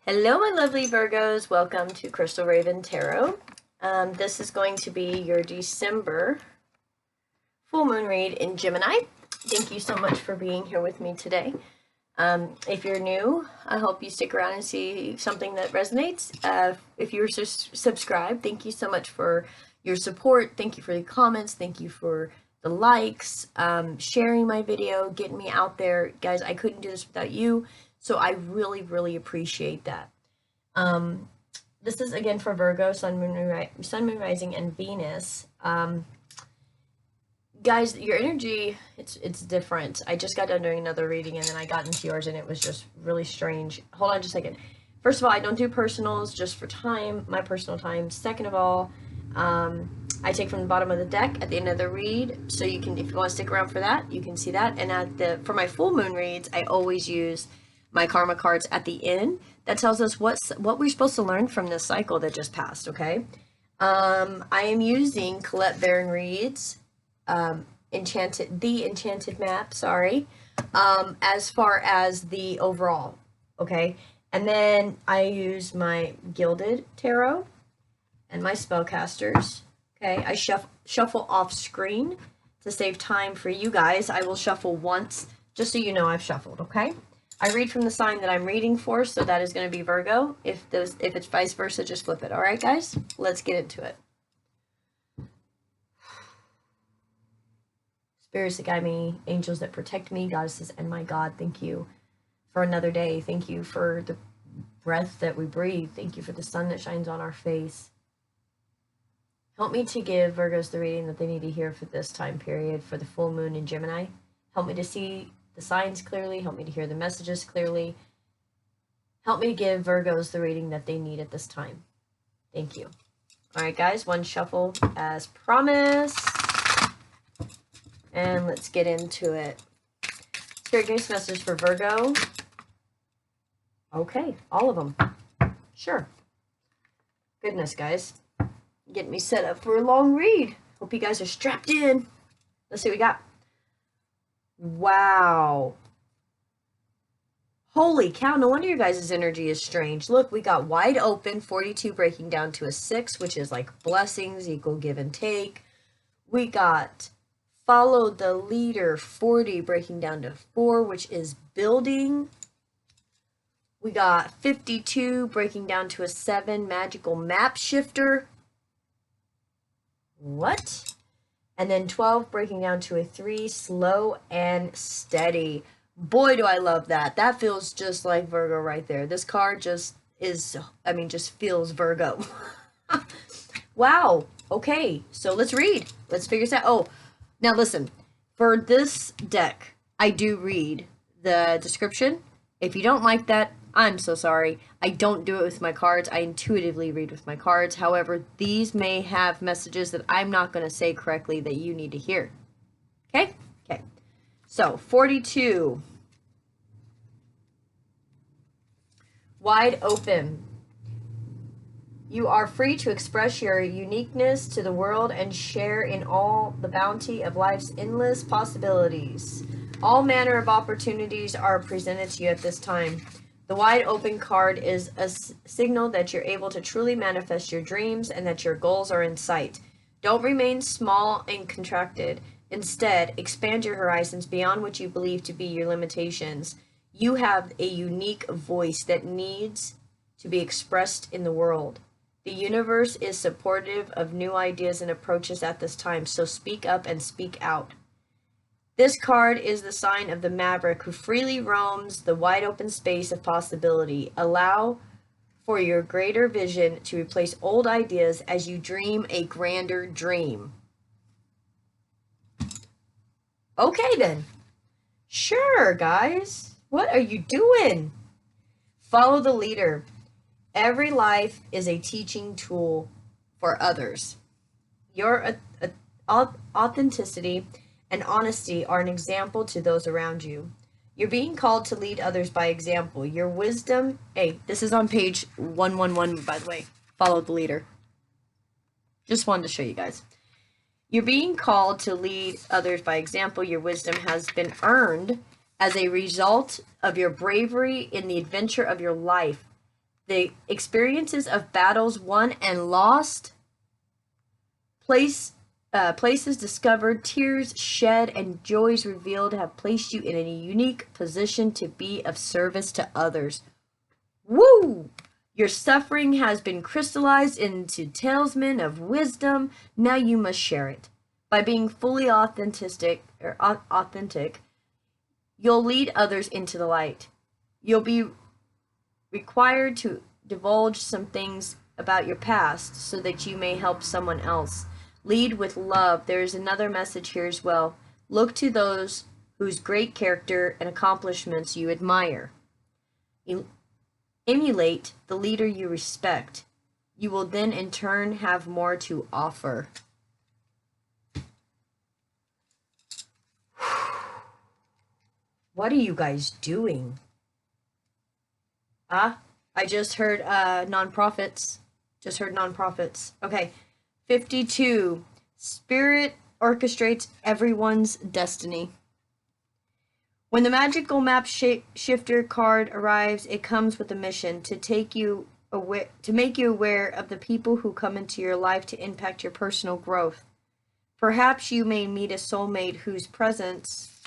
Hello, my lovely Virgos. Welcome to Crystal Raven Tarot. This is going to be your December full moon read in Gemini. Thank you so much for being here with me today. If you're new, I hope you stick around and see something that resonates. If you're subscribed, thank you so much for your support. Thank you for the comments. Thank you for the likes, sharing my video, getting me out there. Guys, I couldn't do this without you. So I really, really appreciate that. This is again for Virgo, Sun, Moon, Rising, and Venus. Guys, your energy, it's different. I just got done doing another reading and then I got into yours and it was just really strange. Hold on just a second. First of all, I don't do personals just for time, my personal time. Second of all, I take from the bottom of the deck at the end of the read, so you can, if you want to stick around for that, you can see that. And for my full moon reads, I always use my karma cards at the end. That tells us what we're supposed to learn from this cycle that just passed, okay? I am using Colette Baron Reed's Enchanted Map, sorry, as far as the overall, okay? And then I use my Gilded Tarot and my Spellcasters, okay? I shuffle off screen to save time for you guys. I will shuffle once, just so you know I've shuffled, okay? I read from the sign that I'm reading for, so that is going to be Virgo. If it's vice versa, just flip it. All right, guys? Let's get into it. Spirits that guide me, angels that protect me, goddesses, and my God, thank you for another day. Thank you for the breath that we breathe. Thank you for the sun that shines on our face. Help me to give Virgos the reading that they need to hear for this time period, for the full moon in Gemini. Help me to see the signs clearly. Help me to hear the messages clearly. Help me to give Virgos the reading that they need at this time. Thank you. All right, guys, one shuffle as promised. And let's get into it. Spirit guides message for Virgo. Okay, all of them. Sure. Goodness, guys. Getting me set up for a long read. Hope you guys are strapped in. Let's see what we got. Wow. Holy cow, no wonder your guys' energy is strange. Look, we got wide open, 42 breaking down to a 6, which is like blessings, equal give and take. We got follow the leader, 40 breaking down to 4, which is building. We got 52 breaking down to a 7, magical map shifter. What? And then 12 breaking down to a 3, slow and steady. Boy, do I love that. That feels just like Virgo right there. This card just is, just feels Virgo. Wow. Okay, so let's read. Let's figure this out. Oh, now listen. For this deck, I do read the description. If you don't like that, I'm so sorry. I don't do it with my cards. I intuitively read with my cards. However, these may have messages that I'm not going to say correctly that you need to hear. Okay? Okay. So, 42. Wide open. You are free to express your uniqueness to the world and share in all the bounty of life's endless possibilities. All manner of opportunities are presented to you at this time. The wide open card is a signal that you're able to truly manifest your dreams and that your goals are in sight. Don't remain small and contracted. Instead, expand your horizons beyond what you believe to be your limitations. You have a unique voice that needs to be expressed in the world. The universe is supportive of new ideas and approaches at this time, so speak up and speak out. This card is the sign of the maverick who freely roams the wide open space of possibility. Allow for your greater vision to replace old ideas as you dream a grander dream. Okay then. Sure, guys. What are you doing? Follow the leader. Every life is a teaching tool for others. Your authenticity and honesty are an example to those around you. You're being called to lead others by example. Your wisdom, hey, this is on page 111, by the way. Follow the leader. Just wanted to show you guys. You're being called to lead others by example. Your wisdom has been earned as a result of your bravery in the adventure of your life. The experiences of battles won and lost, places discovered, tears shed, and joys revealed have placed you in a unique position to be of service to others. Woo! Your suffering has been crystallized into talisman of wisdom. Now you must share it. By being fully authentic, you'll lead others into the light. You'll be required to divulge some things about your past so that you may help someone else. Lead with love. There is another message here as well. Look to those whose great character and accomplishments you admire. Emulate the leader you respect. You will then in turn have more to offer. What are you guys doing? I just heard nonprofits. Just heard nonprofits. Okay. 52. Spirit orchestrates everyone's destiny. When the magical map shifter card arrives, it comes with a mission to make you aware of the people who come into your life to impact your personal growth. Perhaps you may meet a soulmate whose presence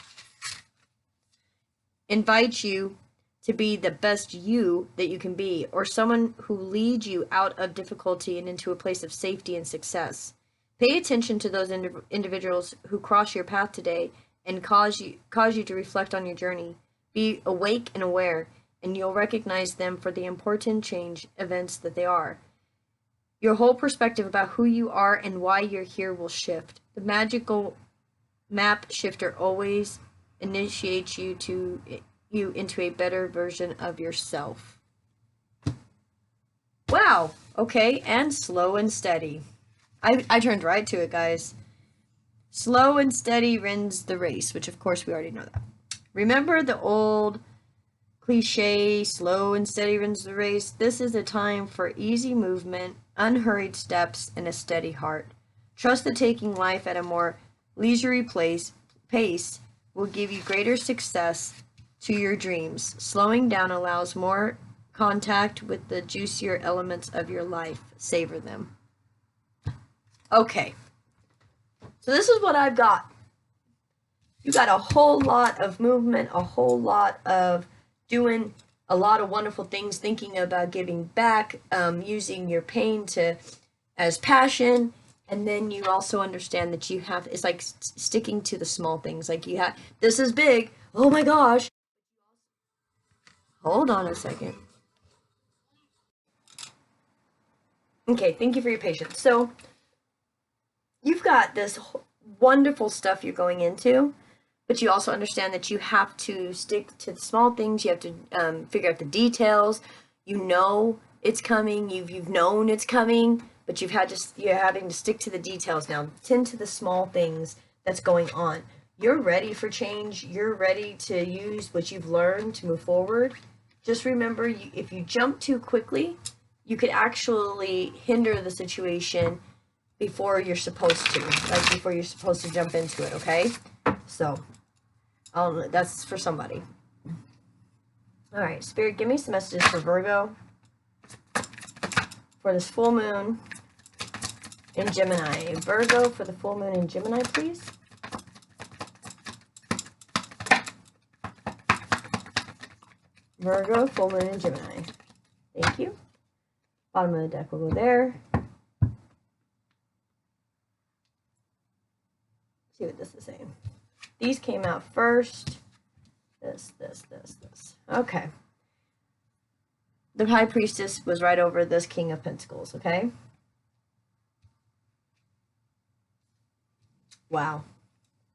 invites you to be the best you that you can be, or someone who leads you out of difficulty and into a place of safety and success. Pay attention to those individuals who cross your path today and cause you to reflect on your journey. Be awake and aware, and you'll recognize them for the important change events that they are. Your whole perspective about who you are and why you're here will shift. The magical map shifter always initiates you into a better version of yourself. Wow. Okay, and slow and steady. I turned right to it, guys. Slow and steady wins the race, which of course we already know that. Remember the old cliche, slow and steady wins the race? This is a time for easy movement, unhurried steps, and a steady heart. Trust that taking life at a more leisurely pace will give you greater success to your dreams. Slowing down allows more contact with the juicier elements of your life. Savor them. Okay. So this is what I've got. You got a whole lot of movement, a whole lot of doing a lot of wonderful things, thinking about giving back, using your pain as passion. And then you also understand that you have, it's like sticking to the small things. Like you have, this is big. Oh my gosh. Hold on a second. Okay, thank you for your patience. So you've got this wonderful stuff you're going into, but you also understand that you have to stick to the small things. You have to figure out the details. You know it's coming. You've known it's coming, but you're having to stick to the details now. Tend to the small things that's going on. You're ready for change. You're ready to use what you've learned to move forward. Just remember, if you jump too quickly, you could actually hinder the situation before you're supposed to, like before you're supposed to jump into it, okay? So, that's for somebody. All right, Spirit, give me some messages for Virgo for this full moon in Gemini. Virgo for the full moon in Gemini, please. Virgo, full moon in Gemini. Thank you. Bottom of the deck will go there. See what this is saying. These came out first. This. Okay. The High Priestess was right over this King of Pentacles, okay? Wow.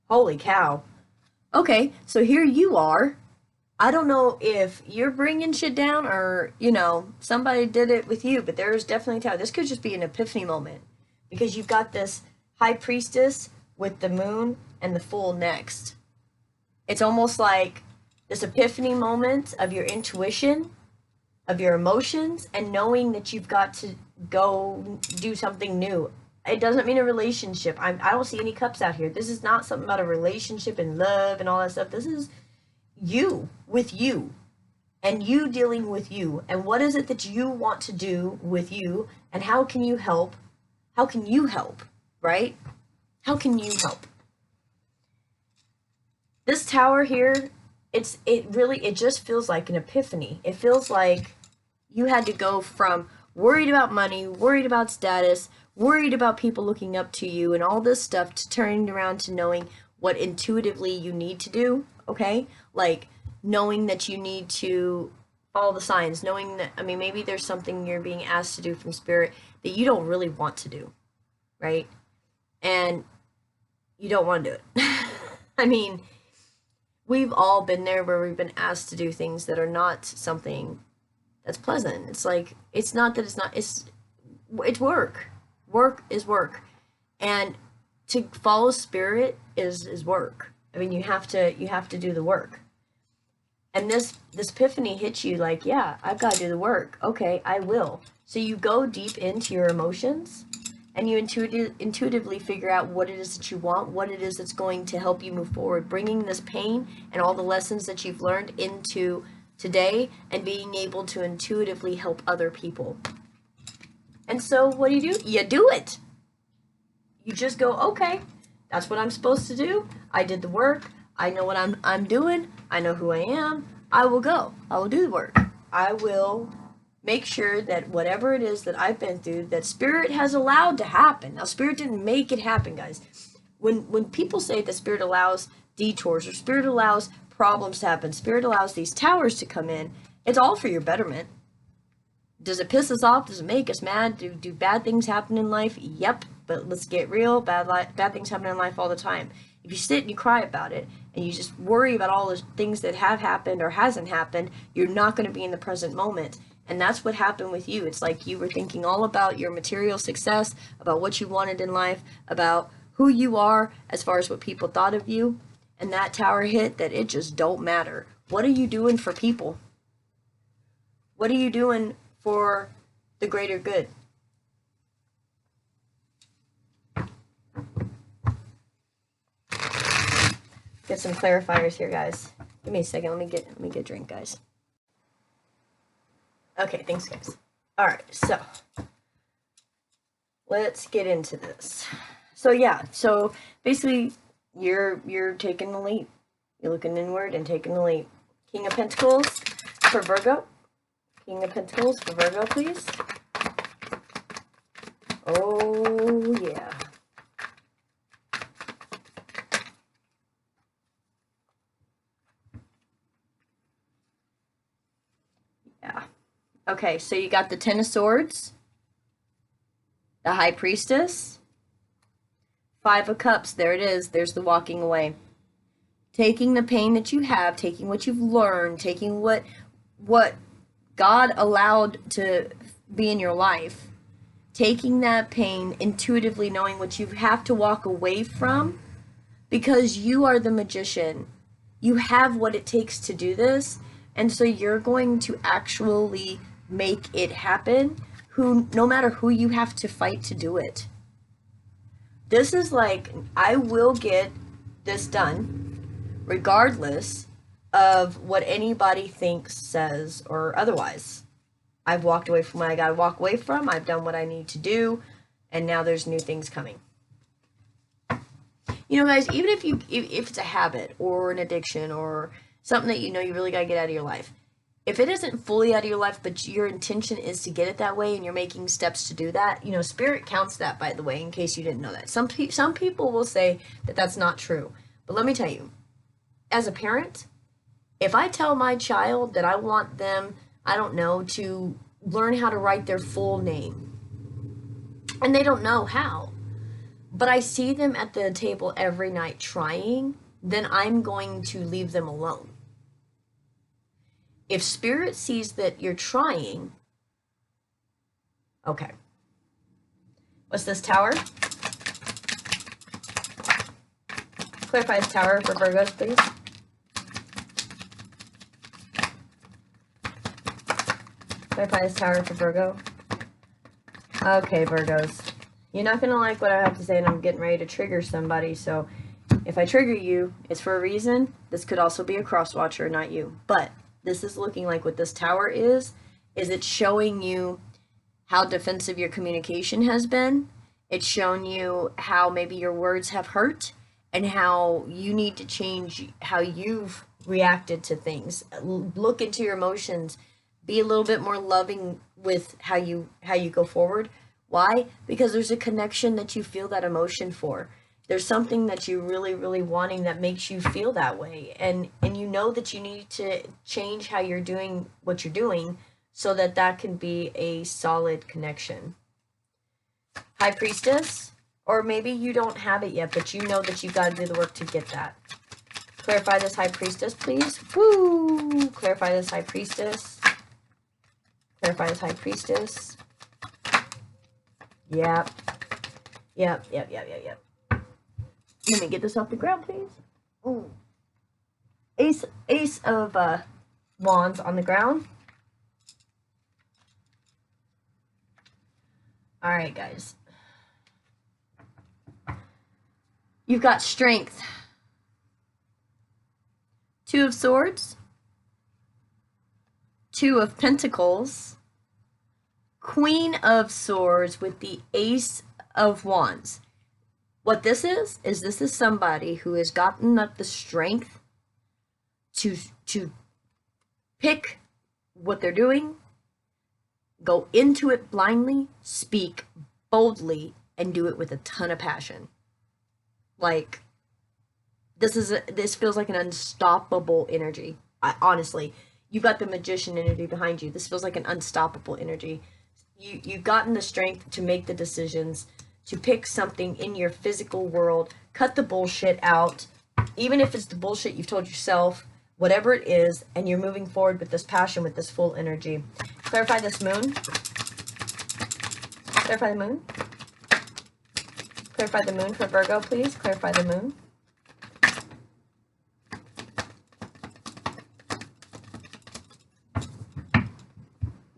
Holy cow. Okay, so here you are. I don't know if you're bringing shit down or, somebody did it with you, but there's definitely a time. This could just be an epiphany moment because you've got this High Priestess with the moon and the Fool next. It's almost like this epiphany moment of your intuition, of your emotions, and knowing that you've got to go do something new. It doesn't mean a relationship. I don't see any cups out here. This is not something about a relationship and love and all that stuff. This is you with you. and you dealing with you, and what is it that you want to do with you, and how can you help? How can you help, right? How can you help? This tower here, it just feels like an epiphany. It feels like you had to go from worried about money, worried about status, worried about people looking up to you and all this stuff, to turning around to knowing what intuitively you need to do, okay? Like knowing that you need to follow the signs, knowing that, I mean, maybe there's something you're being asked to do from spirit that you don't really want to do, right? And you don't want to do it. I mean, we've all been there where we've been asked to do things that are not something that's pleasant. It's like, it's not that it's not, it's work. Work is work. And to follow spirit is work. I mean, you have to do the work. And this epiphany hits you like, yeah, I've got to do the work. Okay, I will. So you go deep into your emotions and you intuitively figure out what it is that you want, what it is that's going to help you move forward, bringing this pain and all the lessons that you've learned into today and being able to intuitively help other people. And so what do? You do it. You just go, okay, that's what I'm supposed to do. I did the work. I know what I'm doing. I know who I am. I will go. I will do the work. I will make sure that whatever it is that I've been through, that spirit has allowed to happen. Now, spirit didn't make it happen, guys. When people say that spirit allows detours or spirit allows problems to happen, spirit allows these towers to come in, it's all for your betterment. Does it piss us off? Does it make us mad? Do bad things happen in life? Yep. But let's get real. Bad things happen in life all the time. If you sit and you cry about it and you just worry about all the things that have happened or hasn't happened, you're not going to be in the present moment. And that's what happened with you. It's like you were thinking all about your material success, about what you wanted in life, about who you are as far as what people thought of you. And that tower hit that it just don't matter. What are you doing for people? What are you doing for the greater good? Get some clarifiers here, guys. Give me a second. Let me get a drink, guys. Okay, thanks, guys. All right, so let's get into this. So yeah, so basically you're taking the leap. You're looking inward and taking the leap. King of Pentacles for Virgo. King of Pentacles for Virgo, please. Oh, yeah. Yeah. Okay, so you got the Ten of Swords, the High Priestess, Five of Cups. There it is. There's the walking away. Taking the pain that you have, taking what you've learned, taking what God allowed to be in your life, taking that pain, intuitively knowing what you have to walk away from, because you are the magician. You have what it takes to do this, and so you're going to actually make it happen, no matter who you have to fight to do it. This is like, I will get this done, regardless of what anybody thinks, says, or otherwise. I've walked away from what I gotta walk away from. I've done what I need to do, and now there's new things coming. You know, guys, even if it's a habit or an addiction or something that you know you really gotta get out of your life, if it isn't fully out of your life, but your intention is to get it that way and you're making steps to do that, you know, spirit counts that, by the way, in case you didn't know that. Some people will say that that's not true. But let me tell you, as a parent, if I tell my child that I want them, I don't know, to learn how to write their full name, and they don't know how, but I see them at the table every night trying, then I'm going to leave them alone. If spirit sees that you're trying, okay. What's this tower? Clarify this tower for Virgos, please. Clarify this tower for Virgo. Okay, Virgos. You're not going to like what I have to say, and I'm getting ready to trigger somebody, so if I trigger you, it's for a reason. This could also be a cross-watcher, not you. But this is looking like what this Tower is it's showing you how defensive your communication has been. It's shown you how maybe your words have hurt and how you need to change how you've reacted to things. Look into your emotions. Be a little bit more loving with how you go forward. Why? Because there's a connection that you feel that emotion for. There's something that you really, really wanting that makes you feel that way. And you know that you need to change how you're doing what you're doing so that that can be a solid connection. High Priestess, or maybe you don't have it yet, but you know that you got to do the work to get that. Clarify this High Priestess, please. Woo! Clarify this High Priestess. Clarify this High Priestess. Yep. Yep. Let me get this off the ground, please. Ooh. Ace of Wands on the ground. All right, guys. You've got Strength. Two of Swords. Two of Pentacles. Queen of Swords with the Ace of Wands. What this is this is somebody who has gotten up the strength to pick what they're doing, go into it blindly, speak boldly, and do it with a ton of passion. Like, this feels like an unstoppable energy. Honestly, you've got the Magician energy behind you. This feels like an unstoppable energy. You've gotten the strength to make the decisions, to pick something in your physical world, cut the bullshit out, even if it's the bullshit you've told yourself, whatever it is, and you're moving forward with this passion, with this full energy. Clarify this Moon. Clarify the Moon. Clarify the Moon for Virgo, please. Clarify the Moon.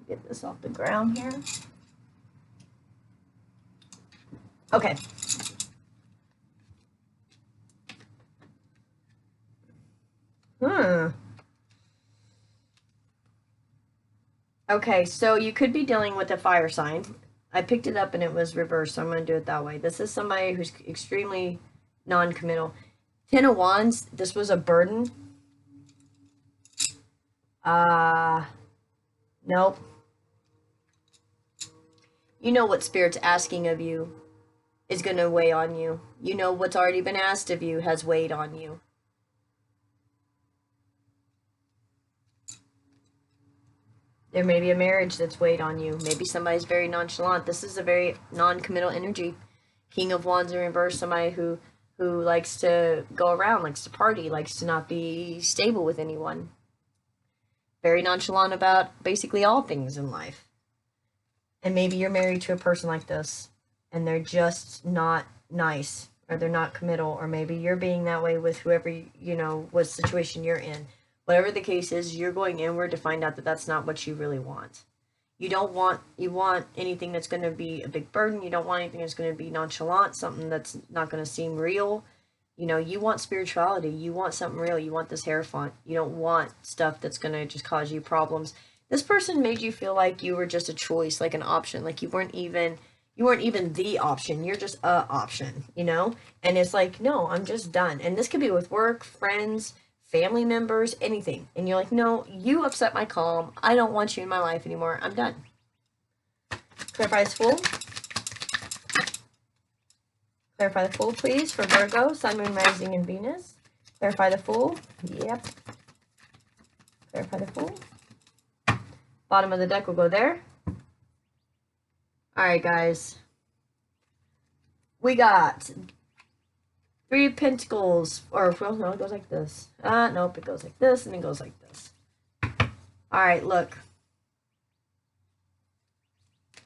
Get this off the ground here. Okay. Okay, so you could be dealing with a fire sign. I picked it up and it was reversed, so I'm going to do it that way. This is somebody who's extremely non-committal. Ten of Wands, this was a burden. Nope. You know what Spirit's asking of you is going to weigh on you. You know what's already been asked of you has weighed on you. There may be a marriage that's weighed on you. Maybe somebody's very nonchalant. This is a very non-committal energy. King of Wands in reverse, somebody who likes to go around, likes to party, likes to not be stable with anyone. Very nonchalant about basically all things in life. And maybe you're married to a person like this, and they're just not nice, or they're not committal, or maybe you're being that way with whoever, you know, what situation you're in. Whatever the case is, you're going inward to find out that that's not what you really want. You want anything that's going to be a big burden. You don't want anything that's going to be nonchalant, something that's not going to seem real. You know, you want spirituality. You want something real. You want this Hierophant. You don't want stuff that's going to just cause you problems. This person made you feel like you were just a choice, like an option, like you weren't even the option. You're just a option, you know? And it's like, no, I'm just done. And this could be with work, friends, family members, anything. And you're like, no, you upset my calm. I don't want you in my life anymore. I'm done. Clarify this Fool. Clarify the Fool, please, for Virgo, Sun, Moon, Rising, and Venus. Clarify the Fool. Yep. Clarify the Fool. Bottom of the deck will go there. Alright, guys. We got Three of Pentacles, or, well, no, it goes like this. Nope, it goes like this, and it goes like this. Alright, look.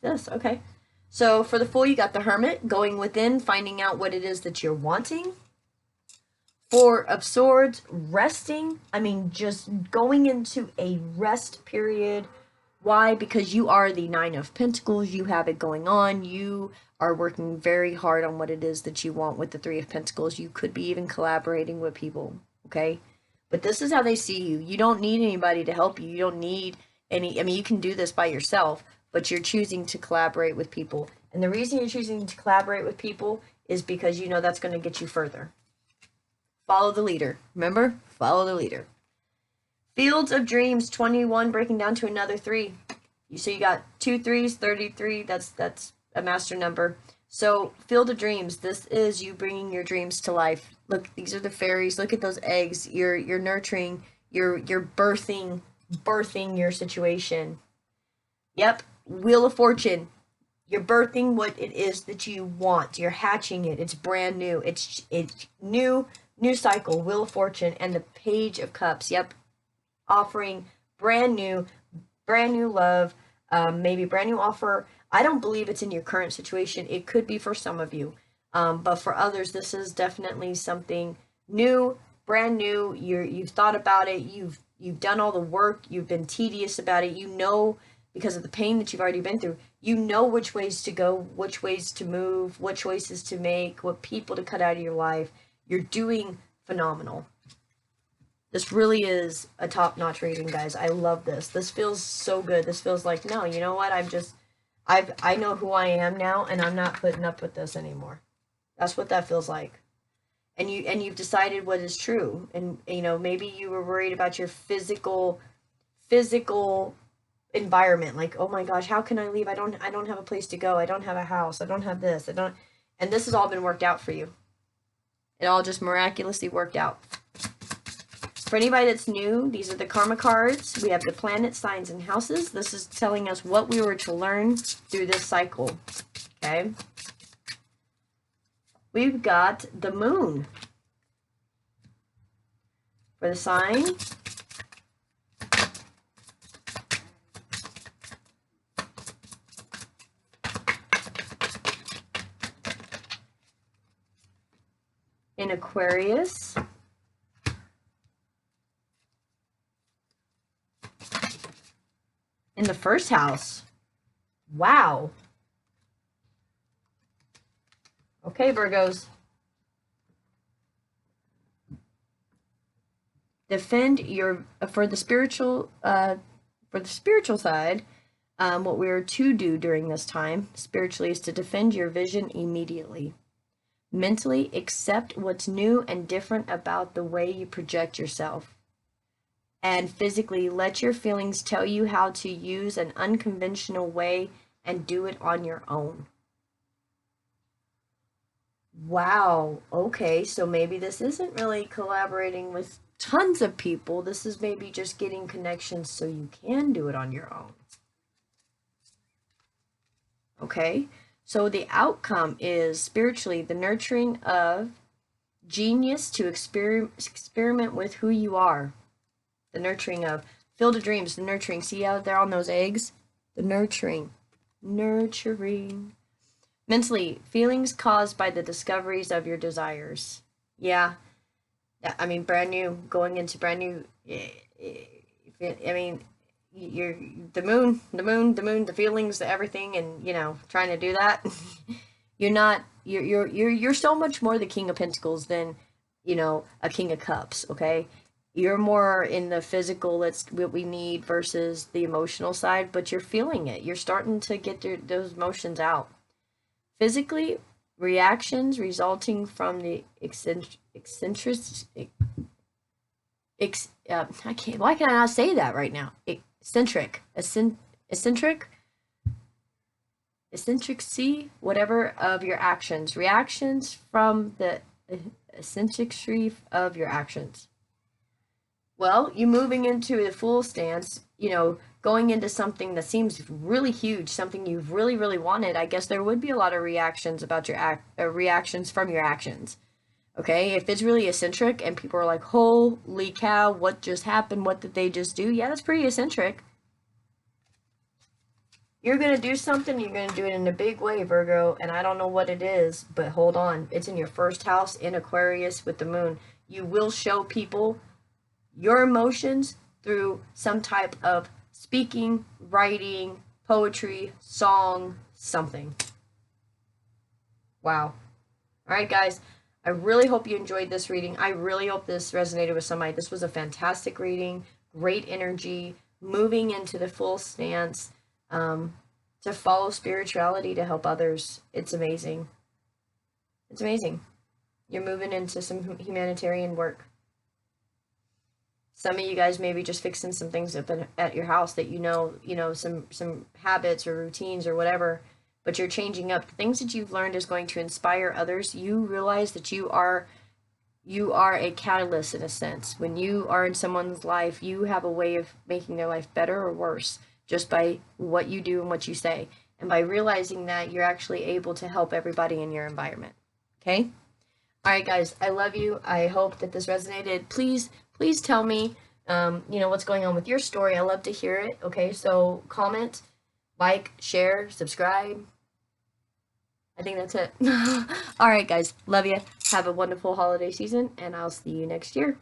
This, okay. So, for the Fool, you got the Hermit, going within, finding out what it is that you're wanting. Four of Swords, resting. I mean, just going into a rest period. Why? Because you are the Nine of Pentacles. You have it going on. You are working very hard on what it is that you want with the Three of Pentacles. You could be even collaborating with people, okay? But this is how they see you. You don't need anybody to help you. You don't need any, I mean, you can do this by yourself, but you're choosing to collaborate with people. And the reason you're choosing to collaborate with people is because you know that's going to get you further. Follow the leader. Remember? Follow the leader. Fields of Dreams, 21, breaking down to another 3. So you got 2 3s, 33. That's a master number. So Field of Dreams, this is you bringing your dreams to life. Look, these are the fairies. Look at those eggs. You're nurturing. You're birthing your situation. Yep. Wheel of Fortune. You're birthing what it is that you want. You're hatching it. It's brand new. It's new cycle. Wheel of Fortune and the Page of Cups. Yep. Offering brand new love, maybe brand new offer. I don't believe it's in your current situation. It could be for some of you, but for others, this is definitely something new, brand new. You've thought about it. You've done all the work. You've been tedious about it. You know, because of the pain that you've already been through, you know which ways to go, which ways to move, what choices to make, what people to cut out of your life. You're doing phenomenal. This really is a top-notch reading, guys. I love this. This feels so good. This feels like, no, you know what? I know who I am now, and I'm not putting up with this anymore. That's what that feels like. And you've decided what is true. And you know, maybe you were worried about your physical environment. Like, oh my gosh, how can I leave? I don't have a place to go. I don't have a house. I don't have this. And this has all been worked out for you. It all just miraculously worked out. For anybody that's new, these are the karma cards. We have the planets, signs, and houses. This is telling us what we were to learn through this cycle. Okay. We've got the moon for the sign. In Aquarius. In the first house. Wow. Okay, Virgos. Defend your for the spiritual side. What we are to do during this time spiritually is to defend your vision immediately. Mentally accept what's new and different about the way you project yourself. And physically, let your feelings tell you how to use an unconventional way and do it on your own. Wow. Okay, so maybe this isn't really collaborating with tons of people. This is maybe just getting connections so you can do it on your own. Okay, so the outcome is spiritually the nurturing of genius to experiment with who you are. The nurturing of Field of Dreams, the nurturing. See out there on those eggs? The nurturing. Mentally, feelings caused by the discoveries of your desires. Yeah. I mean, brand new, going into brand new. I mean, you're the moon, the feelings, the everything, and you know, trying to do that. You're so much more the King of Pentacles than, you know, a King of Cups. Okay. You're more in the physical, it's what we need versus the emotional side, but you're feeling it. You're starting to get those emotions out. Physically, reactions resulting from the why can I not say that right now? Eccentricity, whatever, of your actions. Reactions from the eccentricity of your actions. Well, you moving into the Fool stance, you know, going into something that seems really huge, something you've really, really wanted, I guess there would be a lot of reactions about your reactions from your actions. Okay, if it's really eccentric and people are like, holy cow, what just happened? What did they just do? Yeah, that's pretty eccentric. You're going to do something, you're going to do it in a big way, Virgo, and I don't know what it is, but hold on. It's in your first house in Aquarius with the moon. You will show people your emotions through some type of speaking, writing, poetry, song, something. Wow. All right, guys. I I really hope you enjoyed this reading. I really hope this resonated with somebody. This was a fantastic reading, great energy, moving into the full stance, to follow spirituality to help others. It's amazing. It's amazing. You're moving into some humanitarian work. Some of you guys maybe just fixing some things up at your house that you know, some habits or routines or whatever, but you're changing up. The things that you've learned is going to inspire others. You realize that you are a catalyst in a sense. When you are in someone's life, you have a way of making their life better or worse just by what you do and what you say. And by realizing that, you're actually able to help everybody in your environment. Okay? All right, guys, I love you. I hope that this resonated. Please tell me, what's going on with your story. I love to hear it. Okay, so comment, like, share, subscribe. I think that's it. All right, guys, love you. Have a wonderful holiday season, and I'll see you next year.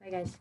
Bye, guys.